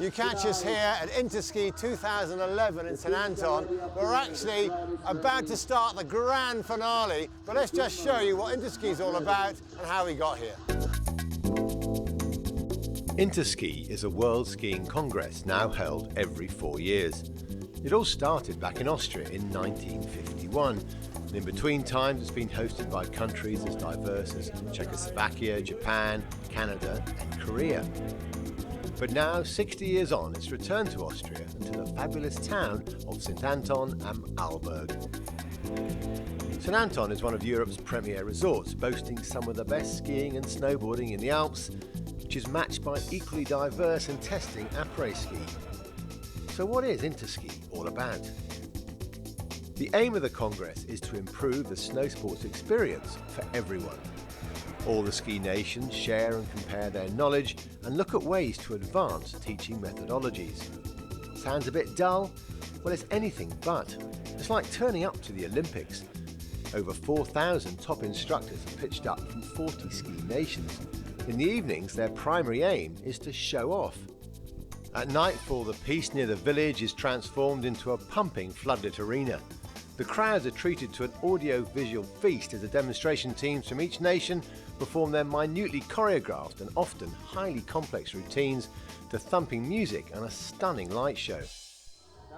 You catch us here at Interski 2011 in St Anton. We're actually about to start the grand finale, but let's just show you what Interski is all about and how we got here. Interski is a world skiing congress now held every 4 years. It all started back in Austria in 1951. And in between times it's been hosted by countries as diverse as Czechoslovakia, Japan, Canada and Korea. But now, 60 years on, it's returned to Austria and to the fabulous town of St Anton am Arlberg. St Anton is one of Europe's premier resorts, boasting some of the best skiing and snowboarding in the Alps, which is matched by equally diverse and testing après-ski. So what is Interski all about? The aim of the Congress is to improve the snow sports experience for everyone. All the ski nations share and compare their knowledge and look at ways to advance teaching methodologies. Sounds a bit dull? Well, it's anything but. It's like turning up to the Olympics. Over 4,000 top instructors are pitched up from 40 ski nations. In the evenings, their primary aim is to show off. At nightfall, the piste near the village is transformed into a pumping floodlit arena. The crowds are treated to an audio-visual feast as the demonstration teams from each nation perform their minutely choreographed and often highly complex routines to thumping music and a stunning light show.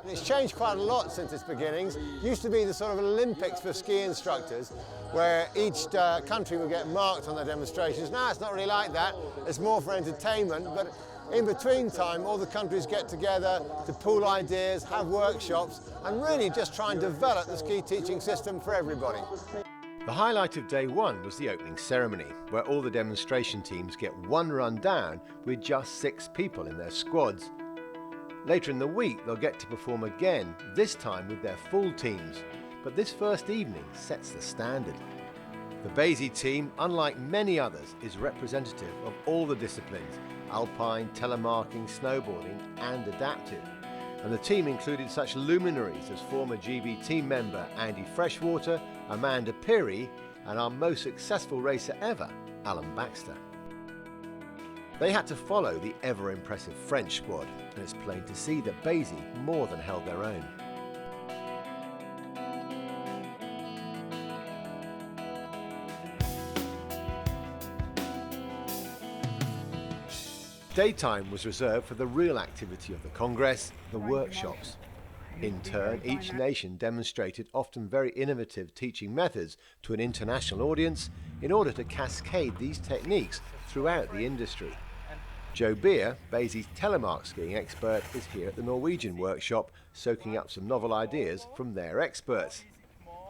It's changed quite a lot since its beginnings. It used to be the sort of Olympics for ski instructors, where each country would get marked on their demonstrations. Now it's not really like that. It's more for entertainment, but in between time, all the countries get together to pool ideas, have workshops, and really just try and develop the ski teaching system for everybody. The highlight of day one was the opening ceremony, where all the demonstration teams get one run down with just 6 people in their squads. Later in the week, they'll get to perform again, this time with their full teams. But this first evening sets the standard. The Basi team, unlike many others, is representative of all the disciplines: alpine, telemarking, snowboarding and adaptive. And the team included such luminaries as former GB team member Andy Freshwater, Amanda Peary and our most successful racer ever, Alan Baxter. They had to follow the ever-impressive French squad, and it's plain to see that Basi more than held their own. Daytime was reserved for the real activity of the Congress, the workshops. In turn, each nation demonstrated often very innovative teaching methods to an international audience in order to cascade these techniques throughout the industry. Joe Beer, Basi's telemark skiing expert, is here at the Norwegian workshop, soaking up some novel ideas from their experts.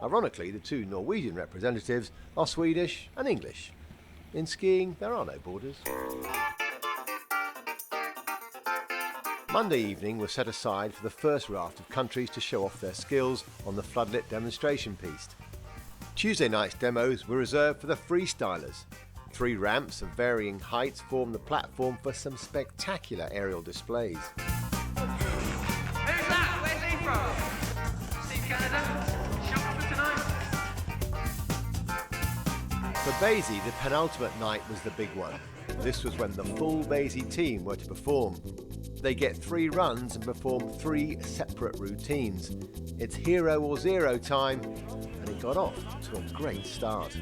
Ironically, the 2 Norwegian representatives are Swedish and English. In skiing, there are no borders. Monday evening was set aside for the first raft of countries to show off their skills on the floodlit demonstration piste. Tuesday night's demos were reserved for the freestylers. 3 ramps of varying heights form the platform for some spectacular aerial displays. Who's that? Where's he from? Steve Canada? Shot for tonight? For Basi, the penultimate night was the big one. This was when the full Basi team were to perform. They get 3 runs and perform 3 separate routines. It's hero or zero time, and it got off to a great start.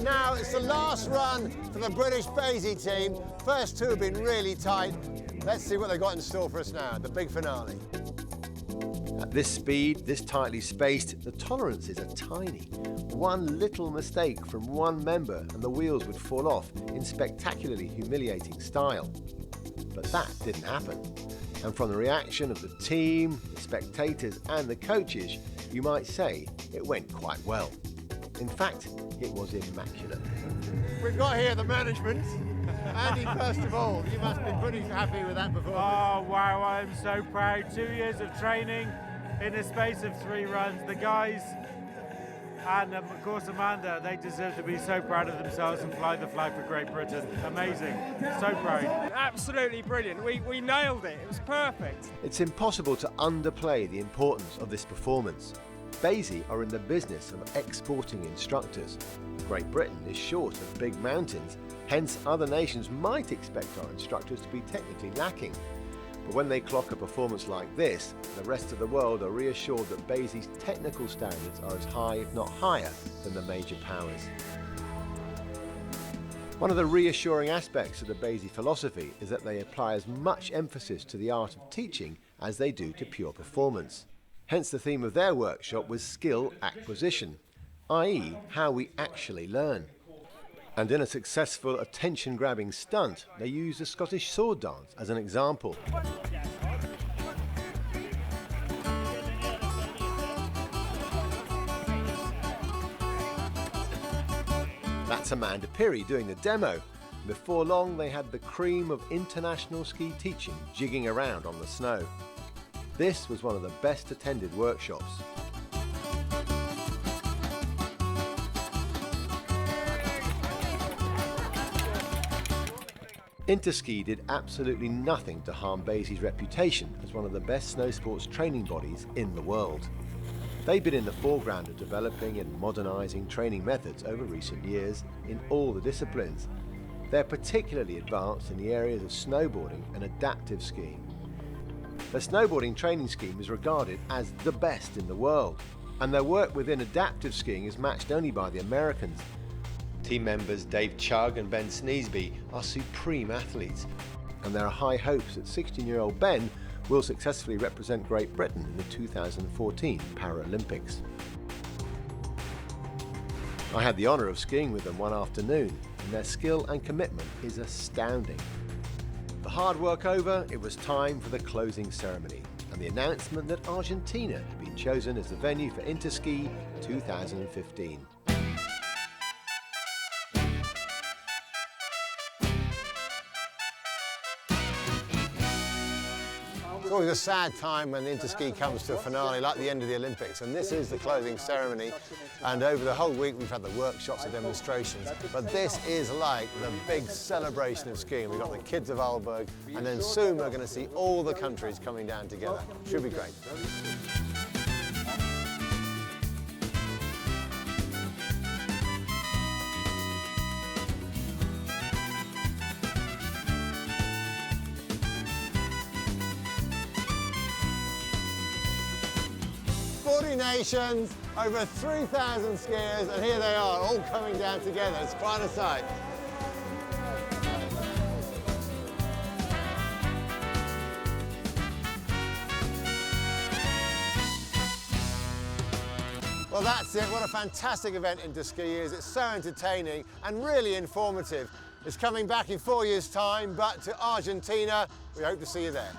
Now it's the last run for the British Basi team. First 2 have been really tight. Let's see what they've got in store for us now, the big finale. At this speed, this tightly spaced, the tolerances are tiny. One little mistake from one member and the wheels would fall off in spectacularly humiliating style. But that didn't happen. And from the reaction of the team, the spectators and the coaches, you might say it went quite well. In fact, it was immaculate. We've got here the management. Andy, first of all, you must be pretty happy with that performance. Oh wow, I'm so proud. 2 years of training in the space of 3 runs. The guys and of course Amanda, they deserve to be so proud of themselves and fly the flag for Great Britain. Amazing, so proud. Absolutely brilliant, we nailed it, it was perfect. It's impossible to underplay the importance of this performance. Basi are in the business of exporting instructors. Great Britain is short of big mountains, hence other nations might expect our instructors to be technically lacking. But when they clock a performance like this, the rest of the world are reassured that Basi's technical standards are as high, if not higher, than the major powers. One of the reassuring aspects of the Basi philosophy is that they apply as much emphasis to the art of teaching as they do to pure performance. Hence the theme of their workshop was skill acquisition, i.e. how we actually learn. And in a successful attention-grabbing stunt, they used the Scottish sword dance as an example. That's Amanda Pirrie doing the demo. Before long, they had the cream of international ski teaching jigging around on the snow. This was one of the best attended workshops. Interski did absolutely nothing to harm Basi's reputation as one of the best snow sports training bodies in the world. They've been in the foreground of developing and modernising training methods over recent years in all the disciplines. They're particularly advanced in the areas of snowboarding and adaptive skiing. The snowboarding training scheme is regarded as the best in the world, and their work within adaptive skiing is matched only by the Americans. Team members Dave Chugg and Ben Sneesby are supreme athletes, and there are high hopes that 16-year-old Ben will successfully represent Great Britain in the 2014 Paralympics. I had the honour of skiing with them one afternoon, and their skill and commitment is astounding. The hard work over, it was time for the closing ceremony and the announcement that Argentina had been chosen as the venue for Interski 2015. It's always a sad time when the Interski comes to a finale, like the end of the Olympics, and this is the closing ceremony. And over the whole week we've had the workshops and demonstrations, but this is like the big celebration of skiing. We've got the kids of Aalborg, and then soon we're going to see all the countries coming down together. Should be great. Nations, over 3,000 skiers, and here they are, all coming down together. It's quite a sight. Well, that's it. What a fantastic event Interski is. It's so entertaining and really informative. It's coming back in 4 years' time, but to Argentina, we hope to see you there.